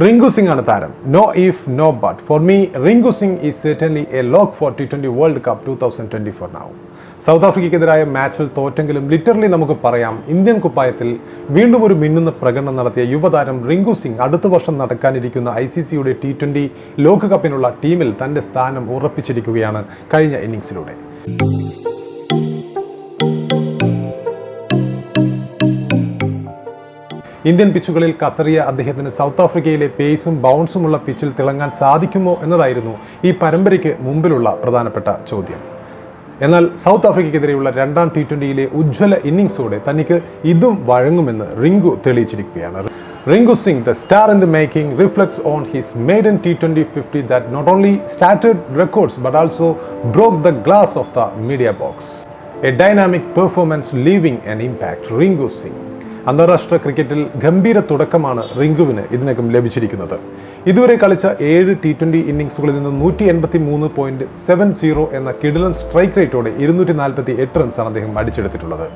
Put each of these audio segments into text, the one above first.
Ringu Singh ആണ് താരം. No if, no but. For me, Ringu Singh is certainly a lock for T20 World Cup 2024 now. South ആഫ്രിക്കയ്ക്കെതിരായ മാച്ചിൽ തോറ്റെങ്കിലും literally നമുക്ക് പറയാം Indian കുപ്പായത്തിൽ വീണ്ടും ഒരു മിന്നുന്ന പ്രകടനം നടത്തിയ യുവതാരം റിങ്കു സിംഗ് അടുത്ത വർഷം നടക്കാനിരിക്കുന്ന ICCയുടെ T20 ലോകകപ്പിനുള്ള ടീമിൽ തന്റെ സ്ഥാനം ഉറപ്പിച്ചിരിക്കുകയാണ് കഴിഞ്ഞ ഇന്നിംഗ്സിലൂടെ. ഇന്ത്യൻ പിച്ചുകളിൽ കസറിയ അദ്ദേഹത്തിന് സൗത്ത് ആഫ്രിക്കയിലെ പേസും ബൗൺസുമുള്ള പിച്ചിൽ തിളങ്ങാൻ സാധിക്കുമോ എന്നതായിരുന്നു ഈ പരമ്പരയ്ക്ക് മുമ്പിലുള്ള പ്രധാനപ്പെട്ട ചോദ്യം. എന്നാൽ സൗത്ത് ആഫ്രിക്കയ്ക്കെതിരെയുള്ള രണ്ടാം T20യിലെ ഉജ്ജ്വല ഇന്നിംഗ്സോടെ തനിക്ക് ഇതും വഴങ്ങുമെന്ന് Rinku തെളിയിച്ചിരിക്കുകയാണ്. Ringu Singh, the star in the making, reflects on his maiden T20 50 that not only started records but also broke the glass of the media box. A dynamic performance leaving an impact. Ringu Singh. അന്താരാഷ്ട്ര ക്രിക്കറ്റിൽ ഗംഭീര തുടക്കമാണ് റിങ്കുവിന് ഇതിനകം ലഭിച്ചിരിക്കുന്നത്. ഇതുവരെ കളിച്ച 7 T20 ഇന്നിംഗ്സുകളിൽ നിന്ന് 183.70 എന്ന കിടിലൻ സ്ട്രൈക്ക് റേറ്റോടെ 248 റൺസാണ് അദ്ദേഹം അടിച്ചെടുത്തിട്ടുള്ളത്.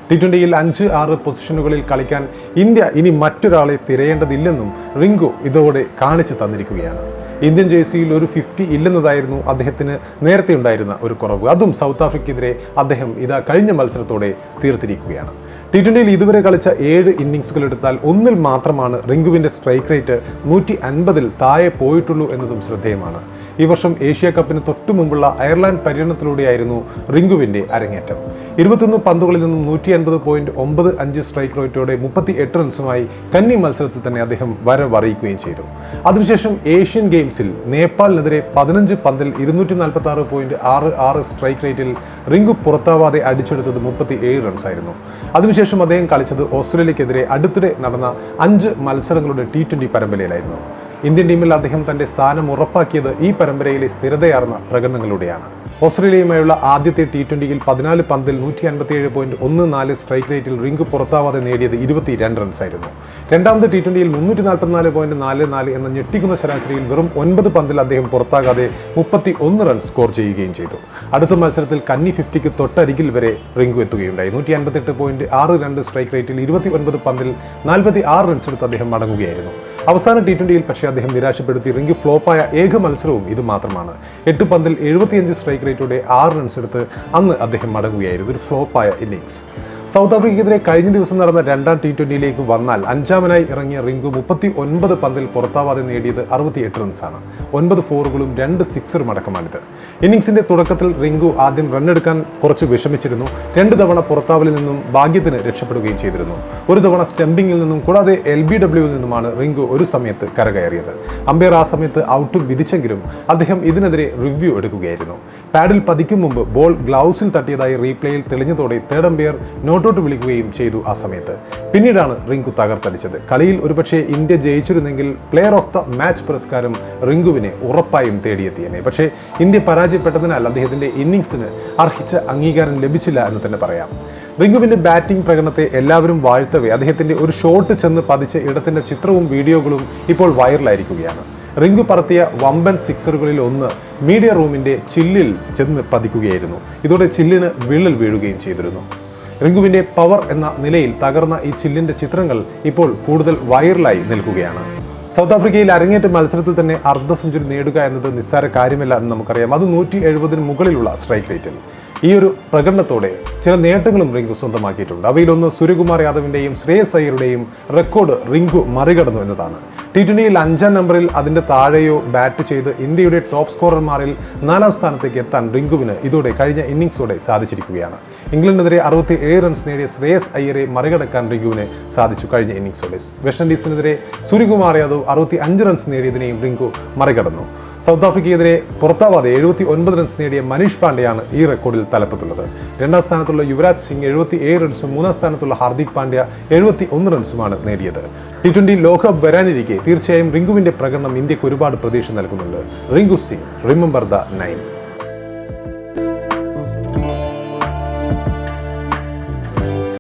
T20യിൽ 5-6 പൊസിഷനുകളിൽ കളിക്കാൻ ഇന്ത്യ ഇനി മറ്റൊരാളെ തിരയേണ്ടതില്ലെന്നും റിങ്കു ഇതോടെ കാണിച്ചു തന്നിരിക്കുകയാണ്. ഇന്ത്യൻ ജേഴ്സിയിൽ ഒരു 50 ഇല്ലെന്നതായിരുന്നു അദ്ദേഹത്തിന് നേരത്തെ ഉണ്ടായിരുന്ന ഒരു കുറവ്. അതും സൗത്ത് ആഫ്രിക്കയ്ക്കെതിരെ അദ്ദേഹം ഇതാ കഴിഞ്ഞ മത്സരത്തോടെ തീർത്തിരിക്കുകയാണ്. T20യിൽ ഇതുവരെ കളിച്ച 7 ഇന്നിംഗ്സുകൾ എടുത്താൽ ഒന്നിൽ മാത്രമാണ് റിങ്കുവിന്റെ സ്ട്രൈക്ക് റേറ്റ് 150-ൽ താഴെ പോയിട്ടുള്ളൂ എന്നതും ശ്രദ്ധേയമാണ്. ഈ വർഷം ഏഷ്യ കപ്പിന് തൊട്ടു മുമ്പുള്ള അയർലാൻഡ് പര്യടനത്തിലൂടെയായിരുന്നു റിങ്കുവിന്റെ അരങ്ങേറ്റം. 21 പന്തുകളിൽ നിന്നും 150.95 സ്ട്രൈക്ക് റേറ്റോടെ 38 റൺസുമായി കന്നി മത്സരത്തിൽ തന്നെ അദ്ദേഹം വരവറിയിക്കുകയും ചെയ്തു. അതിനുശേഷം ഏഷ്യൻ ഗെയിംസിൽ നേപ്പാളിനെതിരെ 15 പന്തിൽ 246.66 സ്ട്രൈക്ക് റേറ്റിൽ റിങ്കു പുറത്താവാതെ അടിച്ചെടുത്തത് 37 റൺസായിരുന്നു. അതിനുശേഷം അദ്ദേഹം കളിച്ചത് ഓസ്ട്രേലിയക്കെതിരെ അടുത്തിടെ നടന്ന 5 മത്സരങ്ങളുടെ T20 പരമ്പരയിലായിരുന്നു. ഇന്ത്യൻ ടീമിൽ അദ്ദേഹം തന്റെ സ്ഥാനം ഉറപ്പാക്കിയത് ഈ പരമ്പരയിലെ സ്ഥിരതയാർന്ന പ്രകടനങ്ങളിലൂടെയാണ്. ഓസ്ട്രേലിയയുമായുള്ള ആദ്യത്തെ T20യിൽ 14 പന്തിൽ 157.14 സ്ട്രൈക്ക് റേറ്റിൽ റിങ്കു പുറത്താവാതെ നേടിയത് 22 റൺസായിരുന്നു. രണ്ടാമത്തെ T20യിൽ 344.44 എന്ന ഞെട്ടിക്കുന്ന ശരാശരിയിൽ വെറും 9 പന്തിൽ അദ്ദേഹം പുറത്താകാതെ 31 റൺ സ്കോർ ചെയ്യുകയും ചെയ്തു. അടുത്ത മത്സരത്തിൽ കന്നി 50ക്ക് തൊട്ടരികിൽ വരെ റിങ്കു എത്തുകയുണ്ടായി. 158.62 സ്ട്രൈക്ക് റേറ്റിൽ 29 പന്തിൽ 46 റൺസ് എടുത്ത് അദ്ദേഹം മടങ്ങുകയായിരുന്നു. അവസാന T20യിൽ പക്ഷേ അദ്ദേഹം നിരാശപ്പെടുത്തി റിങ്കു ഫ്ലോപ്പായ ഏക മത്സരവും ഇത് മാത്രമാണ്. 8 പന്തിൽ 75 സ്ട്രൈക്ക് റേറ്റോടെ 6 റൺസ് എടുത്ത് അന്ന് അദ്ദേഹം മടങ്ങുകയായിരുന്നു. ഒരു ഫ്ലോപ്പായ ഇന്നിംഗ്സ്. സൗത്ത് ആഫ്രിക്കയ്ക്കെതിരെ കഴിഞ്ഞ ദിവസം നടന്ന രണ്ടാം T20യിലേക്ക് വന്നാൽ അഞ്ചാമനായി ഇറങ്ങിയ റിങ്കു 39 പന്തിൽ പുറത്താവാതെ നേടിയത് 68 റൺസാണ്. 9 ഫോറുകളും 2 സിക്സറും അടക്കമാണിത്. ഇന്നിംഗ്സിന്റെ തുടക്കത്തിൽ റിങ്കു ആദ്യം റണ്ണെടുക്കാൻ കുറച്ച് വിഷമിച്ചിരുന്നു. 2 തവണ പുറത്താവലിൽ നിന്നും ഭാഗ്യത്തിന് രക്ഷപ്പെടുകയും ചെയ്തിരുന്നു. ഒരു തവണ സ്റ്റംപിങ്ങിൽ നിന്നും കൂടാതെ LBWയിൽ നിന്നുമാണ് റിങ്കു ഒരു സമയത്ത് കരകയറിയത്. അമ്പയർ ആ സമയത്ത് ഔട്ട് വിധിച്ചെങ്കിലും അദ്ദേഹം ഇതിനെതിരെ റിവ്യൂ എടുക്കുകയായിരുന്നു. പാഡിൽ പതിക്കും മുമ്പ് ബോൾ ഗ്ലൗസിൽ തട്ടിയതായി റീപ്ലേയിൽ തെളിഞ്ഞതോടെ തേർഡ് അമ്പയർ നോട്ടൗട്ട് വിളിക്കുകയും ചെയ്തു. ആ സമയത്ത് പിന്നീടാണ് റിങ്കു തകർത്തടിച്ചത്. കളിയിൽ ഒരുപക്ഷെ ഇന്ത്യ ജയിച്ചിരുന്നെങ്കിൽ പ്ലെയർ ഓഫ് ദ മാച്ച് പുരസ്കാരം റിങ്കുവിനെ ഉറപ്പായും തേടിയെത്തിയേനെ. പക്ഷേ ഇന്ത്യ പരാജയപ്പെട്ടതിനാൽ അദ്ദേഹത്തിന്റെ ഇന്നിംഗ്സിന് അർഹിച്ച അംഗീകാരം ലഭിച്ചില്ല എന്ന് തന്നെ പറയാം. റിങ്കുവിന്റെ ബാറ്റിംഗ് പ്രകടനത്തെ എല്ലാവരും വാഴ്ത്തവേ അദ്ദേഹത്തിന്റെ ഒരു ഷോട്ട് ചെന്ന് പതിച്ച ഇടത്തിന്റെ ചിത്രവും വീഡിയോകളും ഇപ്പോൾ വൈറലായിരിക്കുകയാണ്. റിങ്കു പറത്തിയ വമ്പൻ സിക്സറുകളിൽ ഒന്ന് മീഡിയ റൂമിന്റെ ചില്ലിൽ ചെന്ന് പതിക്കുകയായിരുന്നു. ഇതോടെ ചില്ലിന് വിള്ളൽ വീഴുകയും ചെയ്തിരുന്നു. റിങ്കുവിന്റെ പവർ എന്ന നിലയിൽ തകർന്ന ഈ ചില്ലിന്റെ ചിത്രങ്ങൾ ഇപ്പോൾ കൂടുതൽ വൈറലായി നിൽക്കുകയാണ്. സൗത്ത് ആഫ്രിക്കയിൽ അരങ്ങേറ്റ മത്സരത്തിൽ തന്നെ അർദ്ധ സെഞ്ചുറി നേടുക എന്നത് നിസ്സാര കാര്യമല്ല എന്ന് നമുക്കറിയാം. അത് 170-ന് മുകളിലുള്ള സ്ട്രൈക്ക് റേറ്റിൽ. ഈ ഒരു പ്രകടനത്തോടെ ചില നേട്ടങ്ങളും റിങ്കു സ്വന്തമാക്കിയിട്ടുണ്ട്. അവയിലൊന്ന് സൂര്യകുമാർ യാദവിന്റെയും ശ്രേയസ് അയ്യരുടെയും റെക്കോർഡ് റിങ്കു മറികടന്നു എന്നതാണ്. T20യിൽ 5-ാം നമ്പറിൽ അതിന്റെ താഴെയോ ബാറ്റ് ചെയ്ത് ഇന്ത്യയുടെ ടോപ്പ് സ്കോറർമാരിൽ 4ാം സ്ഥാനത്തേക്ക് എത്താൻ റിങ്കുവിന് ഇതോടെ കഴിഞ്ഞ ഇന്നിംഗ്സോടെ സാധിച്ചിരിക്കുകയാണ്. ഇംഗ്ലണ്ടിനെതിരെ 67 റൺസ് നേടിയ ശ്രേയസ് അയ്യരെ മറികടക്കാൻ റിങ്കുവിന് സാധിച്ചു കഴിഞ്ഞ ഇന്നിംഗ്സോടെ. വെസ്റ്റ് ഇൻഡീസിനെതിരെ സൂര്യകുമാർ യാദവ് 65 റൺസ് നേടിയതിനെയും റിങ്കു മറികടന്നു. സൗത്ത് ആഫ്രിക്കയ്ക്കെതിരെ പുറത്താവാതെ 79 റൺസ് നേടിയ മനീഷ് പാണ്ഡ്യയാണ് ഈ റെക്കോർഡിൽ തലപ്പത്തുള്ളത്. രണ്ടാം സ്ഥാനത്തുള്ള യുവരാജ് സിംഗ് 77 റൺസും 3ാം സ്ഥാനത്തുള്ള ഹാർദിക് പാണ്ഡ്യ 71 റൺസുമാണ് നേടിയത്. T20 ലോകകപ്പ് വരാനിരിക്കെ തീർച്ചയായും റിങ്കുവിന്റെ പ്രകടനം ഇന്ത്യക്ക് ഒരുപാട് പ്രതീക്ഷ നൽകുന്നുണ്ട്. Rinku Singh, remember the 9.